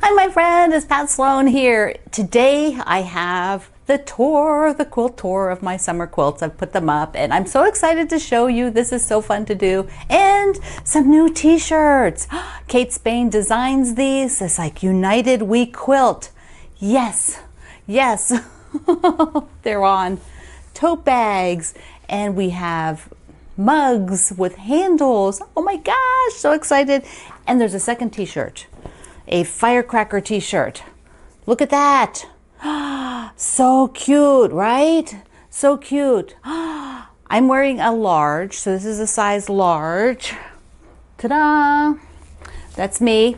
Hi, my friend, it's Pat Sloan here. Today I have the quilt tour of my summer quilts. I've put them up and I'm so excited to show you. This is so fun to do. And some new t-shirts. Kate Spain designs these. It's like United We Quilt. Yes, yes, they're on. Tote bags, and we have mugs with handles. Oh my gosh, so excited. And there's a second t-shirt, a firecracker t-shirt. Look at that. So cute, right? So cute. I'm wearing a large, so this is a size large. Ta-da! That's me.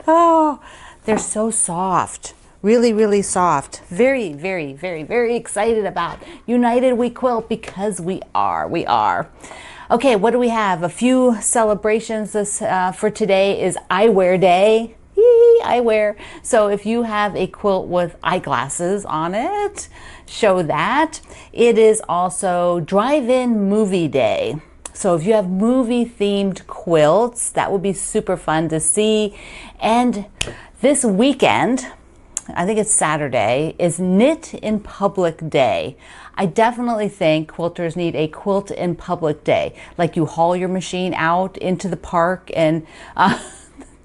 Oh, they're so soft. Really, really soft. Very, very, very, very excited about United We Quilt because we are. Okay, what do we have? A few celebrations for today is Eyewear Day. Eyewear. So if you have a quilt with eyeglasses on it, show that. It is also Drive-In Movie Day. So if you have movie themed quilts, that would be super fun to see. And this weekend, I think it's Saturday, is Knit in Public Day. I definitely think quilters need a quilt in public day. Like you haul your machine out into the park and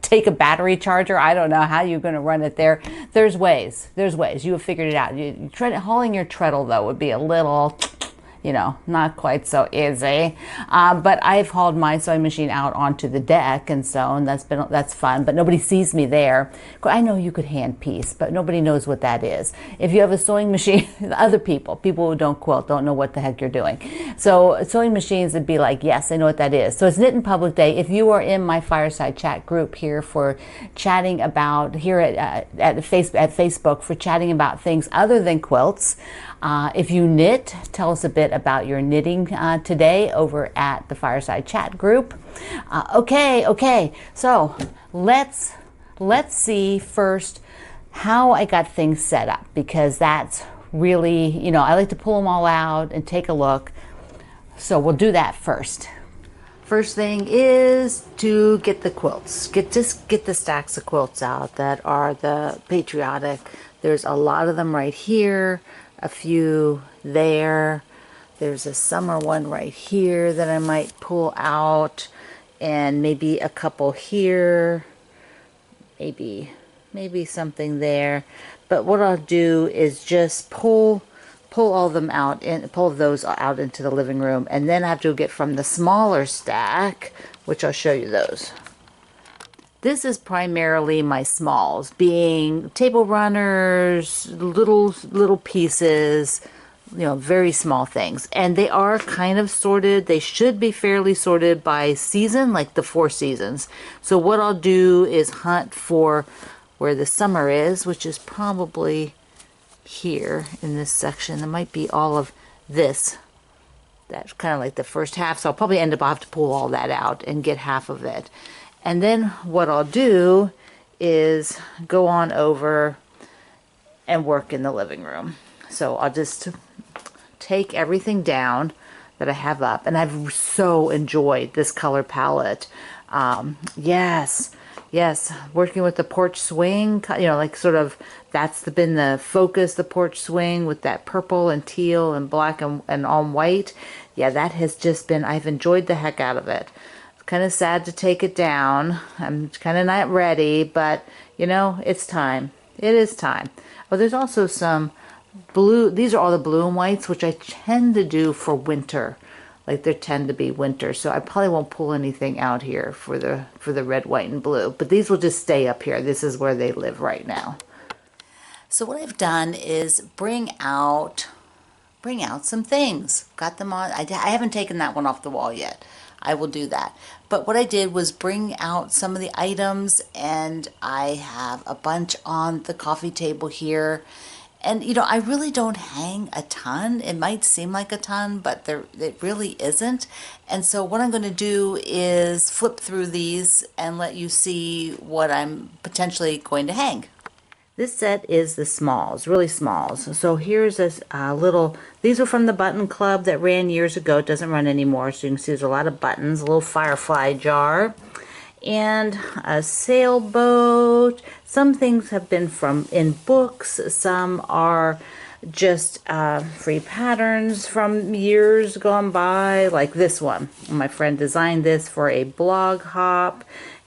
take a battery charger. I don't know how you're going to run it there. There's ways. You have figured it out. Hauling your treadle, though, would be a little, not quite so easy. But I've hauled my sewing machine out onto the deck and sewn. That's fun, but nobody sees me there. I know you could hand piece, but nobody knows what that is. If you have a sewing machine, other people who don't quilt don't know what the heck you're doing. So sewing machines would be like, yes, I know what that is. So it's Knit in Public Day. If you are in my fireside chat group here for chatting about, here at Facebook for chatting about things other than quilts, if you knit, tell us a bit about your knitting today over at the Fireside Chat group. Okay. So let's see first how I got things set up, because that's really, I like to pull them all out and take a look. So we'll do that first. First thing is to get the quilts. Get the stacks of quilts out that are the patriotic. There's a lot of them right here. A few there. There's a summer one right here that I might pull out, and maybe a couple here, maybe something there. But what I'll do is just pull all them out and pull those out into the living room, and then I have to get from the smaller stack, which I'll show you those. This is primarily my smalls, being table runners, little pieces, very small things. And they are kind of sorted. They should be fairly sorted by season, like the 4 seasons. So what I'll do is hunt for where the summer is, which is probably here in this section. It might be all of this. That's kind of like the first half. So I'll probably end up, I'll have to pull all that out and get half of it. And then what I'll do is go on over and work in the living room. So I'll just take everything down that I have up. And I've so enjoyed this color palette. Yes, working with the porch swing, like sort of, that's been the focus, the porch swing with that purple and teal and black and on white. Yeah, that has just been, I've enjoyed the heck out of it. Kind of sad to take it down. I'm kind of not ready, but it's time. It is time. Oh, there's also some blue. These are all the blue and whites, which I tend to do for winter. Like they tend to be winter, so I probably won't pull anything out here for the red, white, and blue. But these will just stay up here. This is where they live right now. So what I've done is bring out some things. Got them on. I haven't taken that one off the wall yet. I will do that. But what I did was bring out some of the items, and I have a bunch on the coffee table here. And, I really don't hang a ton. It might seem like a ton, but it really isn't. And so what I'm going to do is flip through these and let you see what I'm potentially going to hang. This set is the smalls, really smalls. So here's this these were from the Button Club that ran years ago. It doesn't run anymore, so you can see there's a lot of buttons, a little firefly jar. and a sailboat. Some things have been from in books, some are just free patterns from years gone by, like this one. My friend designed this for a blog hop,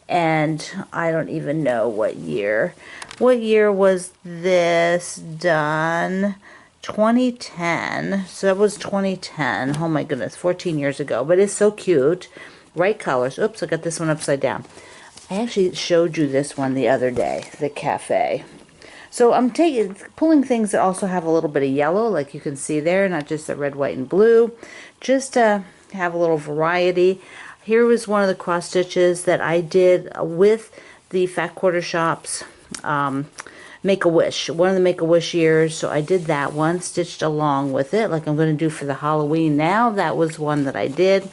and I don't even know what year. What year was this done? 2010. So that was 2010. Oh my goodness, 14 years ago. But it's so cute. Right colors. Oops, I got this one upside down. I actually showed you this one the other day, the cafe. So I'm pulling things that also have a little bit of yellow, like you can see there, not just the red, white, and blue, just to have a little variety. Here was one of the cross stitches that I did with the Fat Quarter Shop's Make-A-Wish, one of the Make-A-Wish years. So I did that one, stitched along with it, like I'm going to do for the Halloween now. That was one that I did.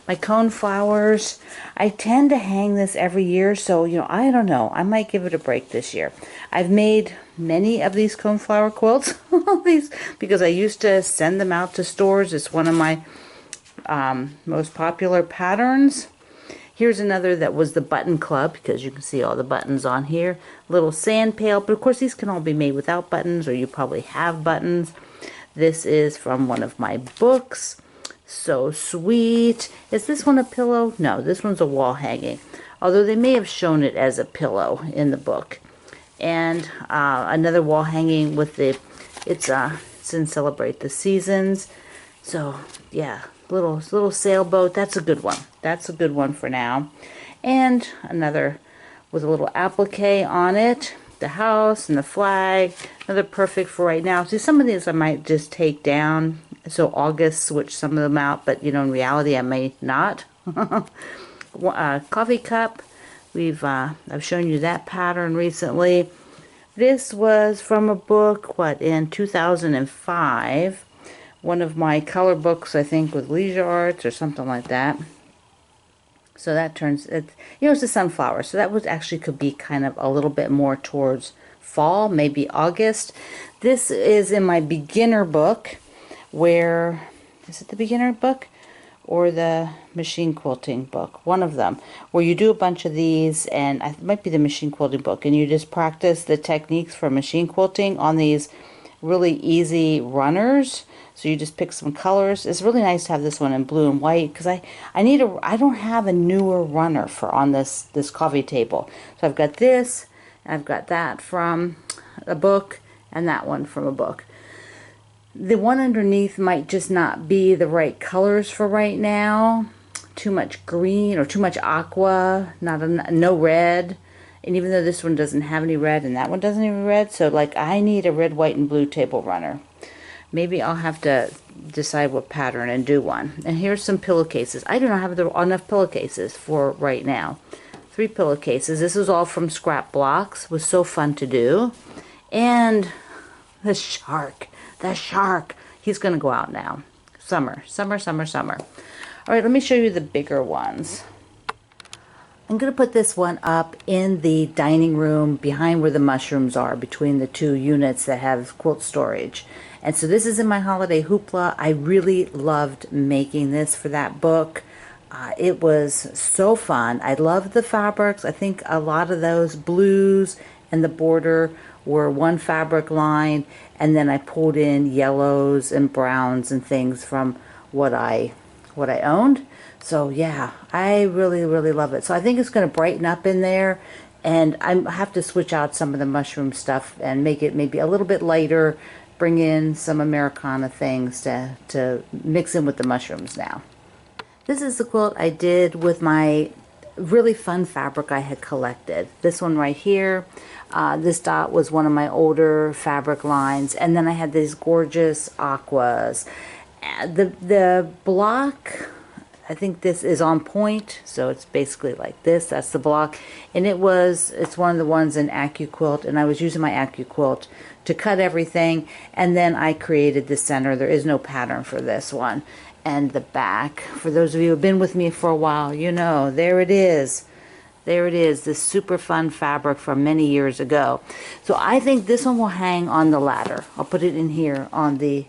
My cone flowers, I tend to hang this every year, so, you know, I don't know. I might give it a break this year. I've made many of these cone flower quilts, because I used to send them out to stores. It's one of my most popular patterns. Here's another that was the button club, because you can see all the buttons on here. Little sand pail, but of course these can all be made without buttons, or you probably have buttons. This is from one of my books. So sweet. Is this one a pillow? No, this one's a wall hanging. Although they may have shown it as a pillow in the book. And another wall hanging with the, it's in Celebrate the Seasons. So yeah, little sailboat. That's a good one. That's a good one for now. And another with a little applique on it. The house and the flag. Another perfect for right now. See, some of these I might just take down. So August, switch some of them out, but you know, in reality, I may not. Coffee cup. I've shown you that pattern recently. This was from a book, in 2005. One of my color books, I think, with Leisure Arts or something like that. So that turns, it's a sunflower. So that was actually could be kind of a little bit more towards fall, maybe August. This is in my beginner book. Where, is it the beginner book or the machine quilting book? One of them, where you do a bunch of these, and it might be the machine quilting book, and you just practice the techniques for machine quilting on these really easy runners. So you just pick some colors. It's really nice to have this one in blue and white, because I don't have a newer runner for on this coffee table. So I've got this, and I've got that from a book, and that one from a book. The one underneath might just not be the right colors for right now. Too much green or too much aqua, no red. And even though this one doesn't have any red and that one doesn't have any red, so like I need a red, white, and blue table runner. Maybe I'll have to decide what pattern and do one. And here's some pillowcases. I do not have enough pillowcases for right now. 3 pillowcases. This is all from scrap blocks. It was so fun to do. And the shark. The shark. He's going to go out now. Summer, summer, summer, summer. All right, let me show you the bigger ones. I'm going to put this one up in the dining room behind where the mushrooms are, between the 2 units that have quilt storage. And so this is in my holiday hoopla. I really loved making this for that book. It was so fun. I loved the fabrics. I think a lot of those blues and the border were one fabric line, and then I pulled in yellows and browns and things from what I owned. So yeah, I really, really love it. So I think it's going to brighten up in there, and I have to switch out some of the mushroom stuff and make it maybe a little bit lighter, bring in some Americana things to mix in with the mushrooms now. This is the quilt I did with my really fun fabric I had collected. This one right here. This dot was one of my older fabric lines, and then I had these gorgeous aquas. The block, I think this is on point, so it's basically like this. That's the block, and it's one of the ones in AccuQuilt, and I was using my AccuQuilt to cut everything, and then I created the center. There is no pattern for this one. And the back, for those of you who have been with me for a while, you know, there it is. There it is, this super fun fabric from many years ago. So I think this one will hang on the ladder. I'll put it in here on the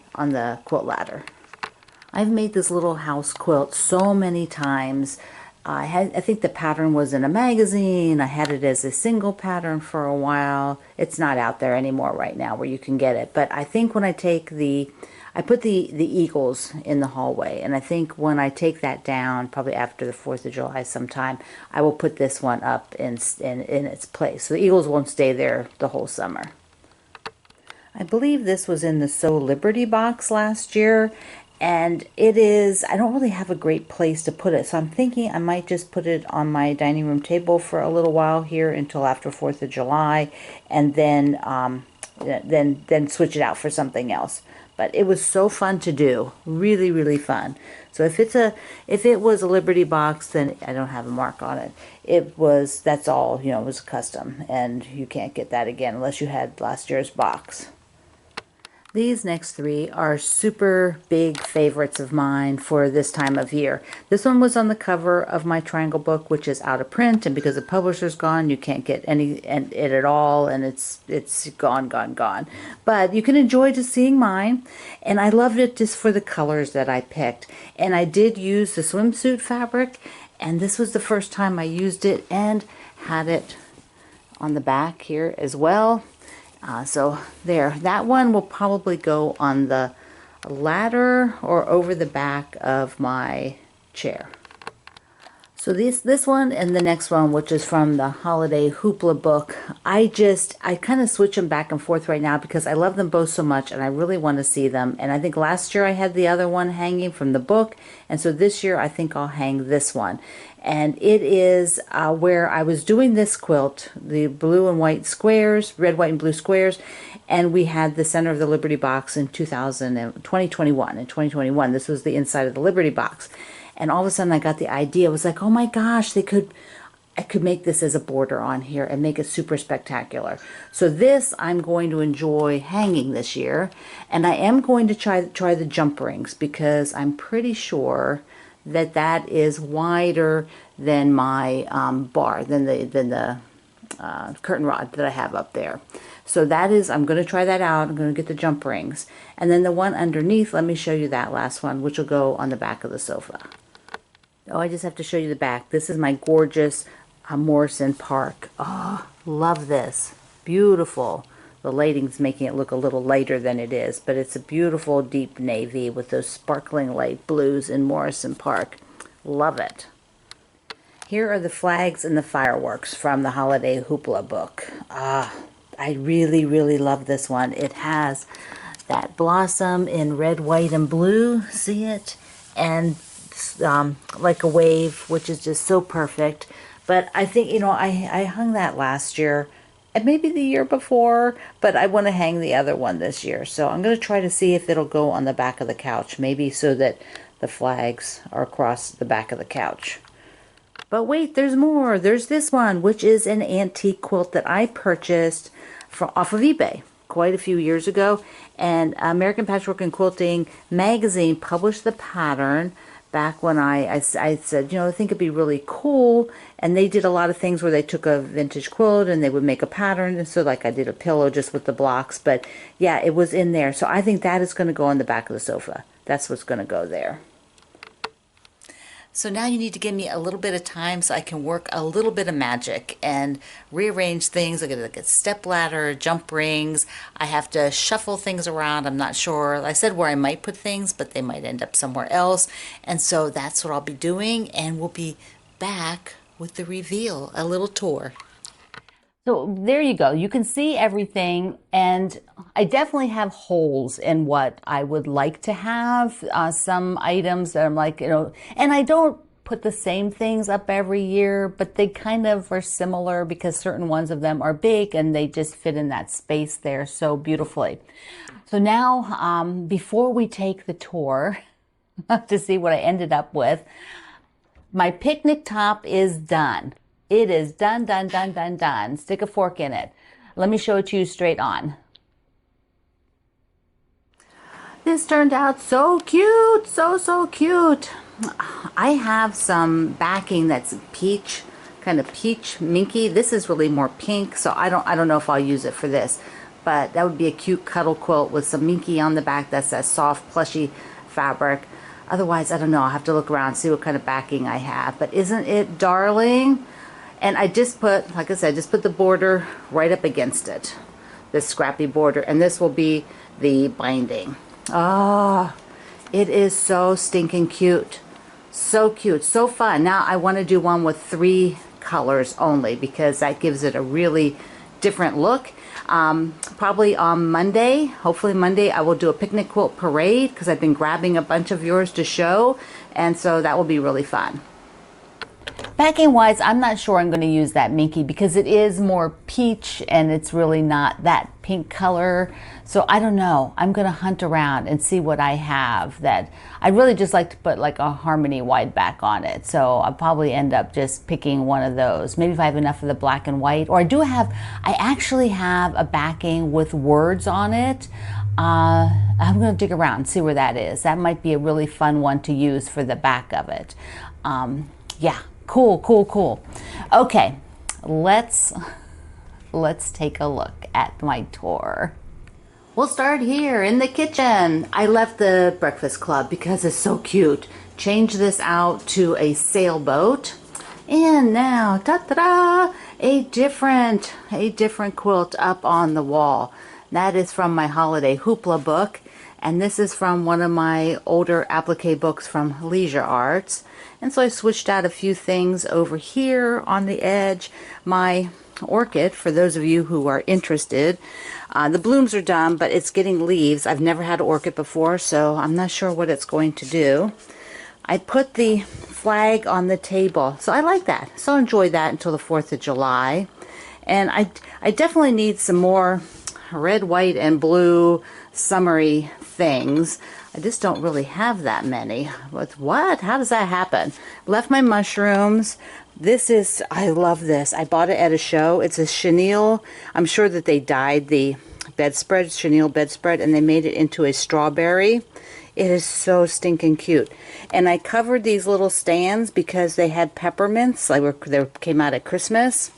quilt ladder. I've made this little house quilt so many times. I think the pattern was in a magazine. I had it as a single pattern for a while. It's not out there anymore right now where you can get it. But I think when I take I put the eagles in the hallway, and I think when I take that down, probably after the 4th of July sometime, I will put this one up in its place. So the eagles won't stay there the whole summer. I believe this was in the Sew Liberty box last year, and it is, I don't really have a great place to put it, so I'm thinking I might just put it on my dining room table for a little while here until after 4th of July, and then switch it out for something else. But it was so fun to do, really, really fun. So if it was a Liberty box, then I don't have a mark on it. That's all, it was custom, and you can't get that again unless you had last year's box. These next 3 are super big favorites of mine for this time of year. This one was on the cover of my triangle book, which is out of print, and because the publisher's gone, you can't get it at all, and it's gone. But you can enjoy just seeing mine, and I loved it just for the colors that I picked. And I did use the swimsuit fabric, and this was the first time I used it and had it on the back here as well. So there, that one will probably go on the ladder or over the back of my chair. So this one and the next one, which is from the Holiday Hoopla book, I kind of switch them back and forth right now because I love them both so much and I really want to see them. And I think last year I had the other one hanging from the book, and so this year I think I'll hang this one. And it is where I was doing this quilt, the blue and white squares, red, white, and blue squares, and we had the center of the Liberty box in 2021. In 2021, this was the inside of the Liberty box. And all of a sudden I got the idea. I was like, oh my gosh, I could make this as a border on here and make it super spectacular. So this I'm going to enjoy hanging this year. And I am going to try the jump rings because I'm pretty sure that is wider than my bar, than the curtain rod that I have up there. So I'm going to try that out. I'm going to get the jump rings. And then the one underneath, let me show you that last one, which will go on the back of the sofa. Oh, I just have to show you the back. This is my gorgeous Morrison Park. Oh, love this. Beautiful. The lighting's making it look a little lighter than it is, but it's a beautiful deep navy with those sparkling light blues in Morrison Park. Love it. Here are the flags and the fireworks from the Holiday Hoopla book. I really, really love this one. It has that blossom in red, white, and blue. See it? And like a wave, which is just so perfect. But I think, I hung that last year and maybe the year before, but I want to hang the other one this year. So I'm going to try to see if it'll go on the back of the couch, maybe so that the flags are across the back of the couch. But wait, there's more. There's this one, which is an antique quilt that I purchased off of eBay quite a few years ago. And American Patchwork and Quilting magazine published the pattern back when I said, I think it'd be really cool. And they did a lot of things where they took a vintage quilt and they would make a pattern. And so like I did a pillow just with the blocks. But yeah, it was in there. So I think that is going to go on the back of the sofa. That's what's going to go there. So now you need to give me a little bit of time so I can work a little bit of magic and rearrange things. I got a step ladder, jump rings. I have to shuffle things around. I'm not sure. I said where I might put things, but they might end up somewhere else. And so that's what I'll be doing. And we'll be back with the reveal, a little tour. So there you go. You can see everything, and I definitely have holes in what I would like to have. Some items that I'm like, and I don't put the same things up every year, but they kind of are similar because certain ones of them are big and they just fit in that space there so beautifully. So now, before we take the tour to see what I ended up with, my picnic top is done. It is done, done, done, done, done. Stick a fork in it. Let me show it to you straight on. This turned out so cute, so cute. I have some backing that's peach, kind of peach minky. This is really more pink, so I don't know if I'll use it for this. But that would be a cute cuddle quilt with some minky on the back. That's that soft, plushy fabric. Otherwise, I don't know. I'll have to look around, see what kind of backing I have. But isn't it darling? And I just put, like I said, just put the border right up against it. This scrappy border. And this will be the binding. Ah, it is so stinking cute. So cute. So fun. Now I want to do one with 3 colors only because that gives it a really different look. Probably on Monday, hopefully Monday, I will do a picnic quilt parade because I've been grabbing a bunch of yours to show, and so that will be really fun. Backing wise, I'm not sure I'm going to use that Minky because it is more peach and it's really not that pink color. So I don't know. I'm going to hunt around and see what I have that I'd really just like to put like a harmony wide back on it. So I'll probably end up just picking one of those. Maybe if I have enough of the black and white, or I actually have a backing with words on it. I'm going to dig around and see where that is. That might be a really fun one to use for the back of it. Yeah. Cool, cool, cool. Okay, let's take a look at my tour. We'll start here in the kitchen. I left the breakfast club because it's so cute. Change this out to a sailboat. And now, ta-da, a different quilt up on the wall. That is from my holiday hoopla book. And this is from one of my older applique books from Leisure Arts. And so I switched out a few things over here on the edge. My orchid, for those of you who are interested, the blooms are done, but it's getting leaves. I've never had an orchid before, so I'm not sure what it's going to do. I put the flag on the table, so I like that. So I'll enjoy that until the 4th of July. And I definitely need some more red, white, and blue summery things. I just don't really have that many. What? How does that happen? Left my mushrooms. This is, I love this. I bought it at a show. It's a chenille. I'm sure that they dyed the bedspread, chenille bedspread, and they made it into a strawberry. It is so stinking cute. And I covered these little stands because they had peppermints. They came out at Christmas.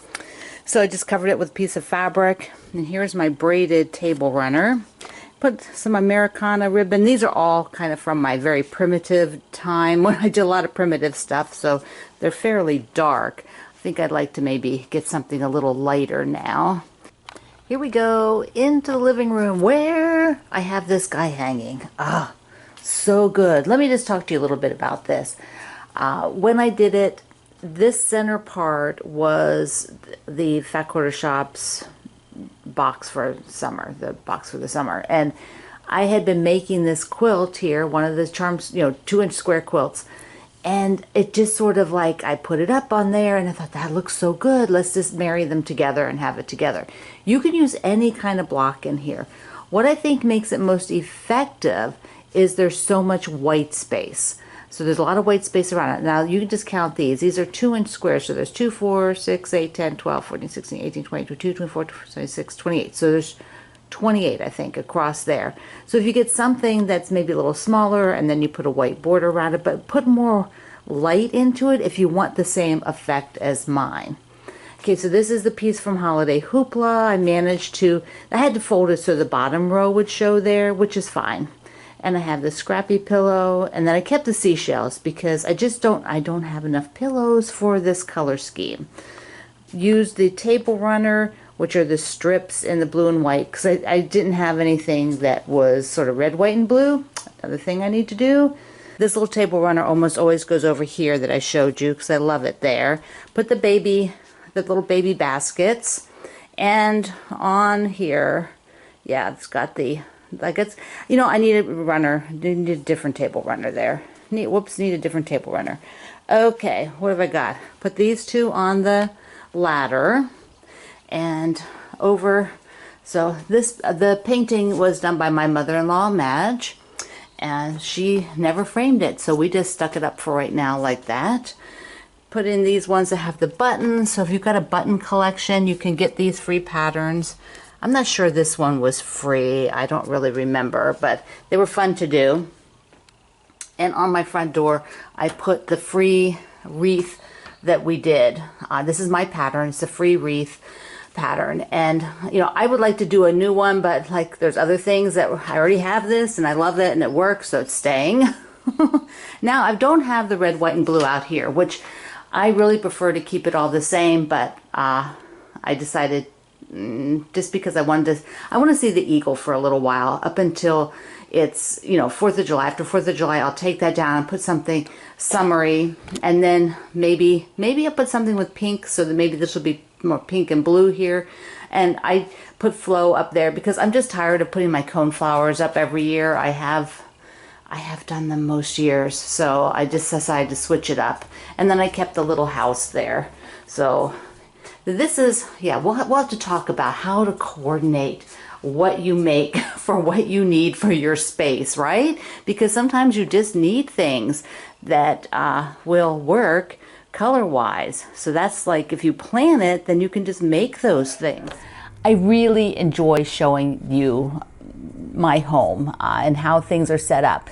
So I just covered it with a piece of fabric. And here's my braided table runner. Put some Americana ribbon. These are all kind of from my very primitive time when I did a lot of primitive stuff, so they're fairly dark. I think I'd like to maybe get something a little lighter now. Here we go into the living room where I have this guy hanging. Ah, so good. Let me just talk to you a little bit about this. When I did it, this center part was the Fat Quarter Shop's box for summer, the box for the summer, and I had been making this quilt here, one of the charms, 2-inch square quilts, and it just sort of like I put it up on there and I thought that looks so good, let's just marry them together and have it together. You can use any kind of block in here. What I think makes it most effective is there's so much white space. So there's a lot of white space around it. Now you can just count these. These are 2-inch squares. So there's 2, 4, 6, 8, 10, 12, 14, 16, 18, 20, 22, 24, 26, 28. So there's 28, I think, across there. So if you get something that's maybe a little smaller and then you put a white border around it, but put more light into it if you want the same effect as mine. Okay, so this is the piece from Holiday Hoopla. I had to fold it so the bottom row would show there, which is fine. And I have the scrappy pillow, and then I kept the seashells because I don't have enough pillows for this color scheme. Used the table runner, which are the strips in the blue and white, because I didn't have anything that was sort of red, white, and blue. Another thing I need to do. This little table runner almost always goes over here that I showed you because I love it there. Put the little baby baskets, and on here, yeah, it's got the, I need a runner. Need a different table runner there. Need a different table runner. Okay, what have I got? Put these two on the ladder and over. So the painting was done by my mother-in-law, Madge, and she never framed it. So we just stuck it up for right now like that. Put in these ones that have the buttons. So if you've got a button collection, you can get these free patterns. I'm not sure this one was free. I don't really remember, but they were fun to do. And on my front door, I put the free wreath that we did. This is my pattern. It's a free wreath pattern. And, I would like to do a new one, but there's other things that I already have this and I love it and it works, so it's staying. Now, I don't have the red, white, and blue out here, which I really prefer to keep it all the same, but I decided just because I want to see the eagle for a little while, up until it's, 4th of July. After 4th of July, I'll take that down and put something summery, and then maybe I'll put something with pink, so that maybe this will be more pink and blue here. And I put flow up there because I'm just tired of putting my cone flowers up every year. I have done them most years, so I just decided to switch it up. And then I kept the little house there. So this is, we'll have to talk about how to coordinate what you make for what you need for your space, right? Because sometimes you just need things that will work color-wise. So that's like, if you plan it, then you can just make those things. I really enjoy showing you my home and how things are set up.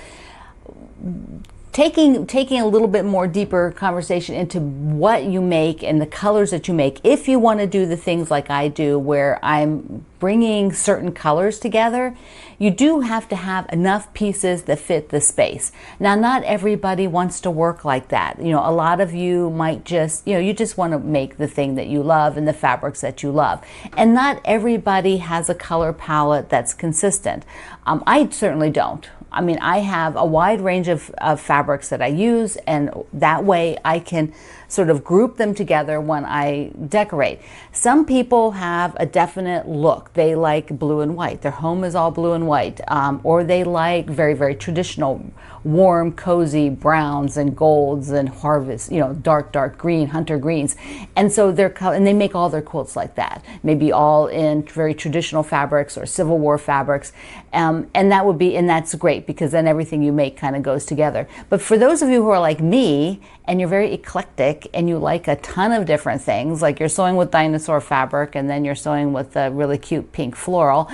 Taking a little bit more deeper conversation into what you make and the colors that you make. If you want to do the things like I do, where I'm bringing certain colors together, you do have to have enough pieces that fit the space. Now, not everybody wants to work like that. A lot of you might just, you just want to make the thing that you love and the fabrics that you love. And not everybody has a color palette that's consistent. I certainly don't. I mean, I have a wide range of fabrics that I use, and that way I can sort of group them together when I decorate. Some people have a definite look. They like blue and white. Their home is all blue and white. Or they like very, very traditional, warm, cozy browns and golds and harvest, dark green, hunter greens. And so and they make all their quilts like that, maybe all in very traditional fabrics or Civil War fabrics. And that's great, because then everything you make kind of goes together. But for those of you who are like me, and you're very eclectic and you like a ton of different things, like you're sewing with dinosaur fabric and then you're sewing with a really cute pink floral,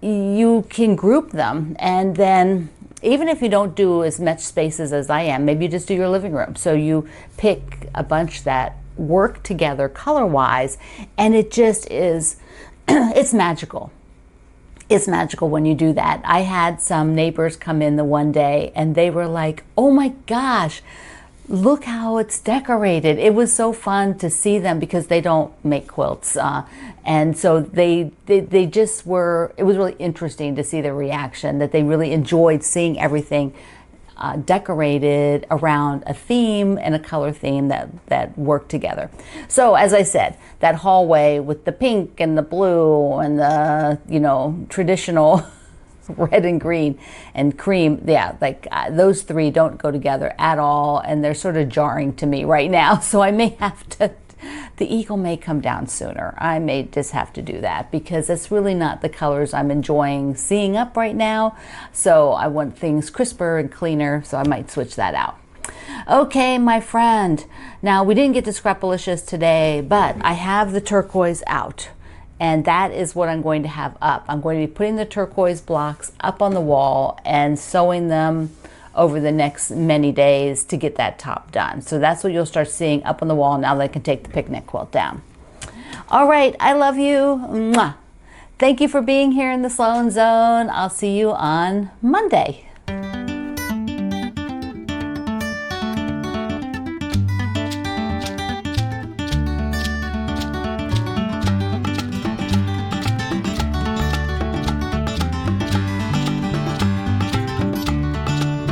you can group them. And then even if you don't do as much spaces as I am, maybe you just do your living room. So you pick a bunch that work together color-wise, and it just is, it's magical. It's magical when you do that. I had some neighbors come in the one day and they were like, oh my gosh, look how it's decorated. It was so fun to see them, because they don't make quilts. And so they just were, it was really interesting to see their reaction, that they really enjoyed seeing everything decorated around a theme and a color theme that work together. So as I said, that hallway with the pink and the blue and the traditional red and green and cream, those three don't go together at all, and they're sort of jarring to me right now. So I may have to, the eagle may come down sooner. I may just have to do that, because it's really not the colors I'm enjoying seeing up right now. So I want things crisper and cleaner, so I might switch that out. Okay, my friend. Now, we didn't get to Scrapalicious today, but I have the turquoise out. And that is what I'm going to have up. I'm going to be putting the turquoise blocks up on the wall and sewing them over the next many days to get that top done. So that's what you'll start seeing up on the wall now that I can take the picnic quilt down. All right, I love you. Mwah. Thank you for being here in the Sloan Zone. I'll see you on Monday.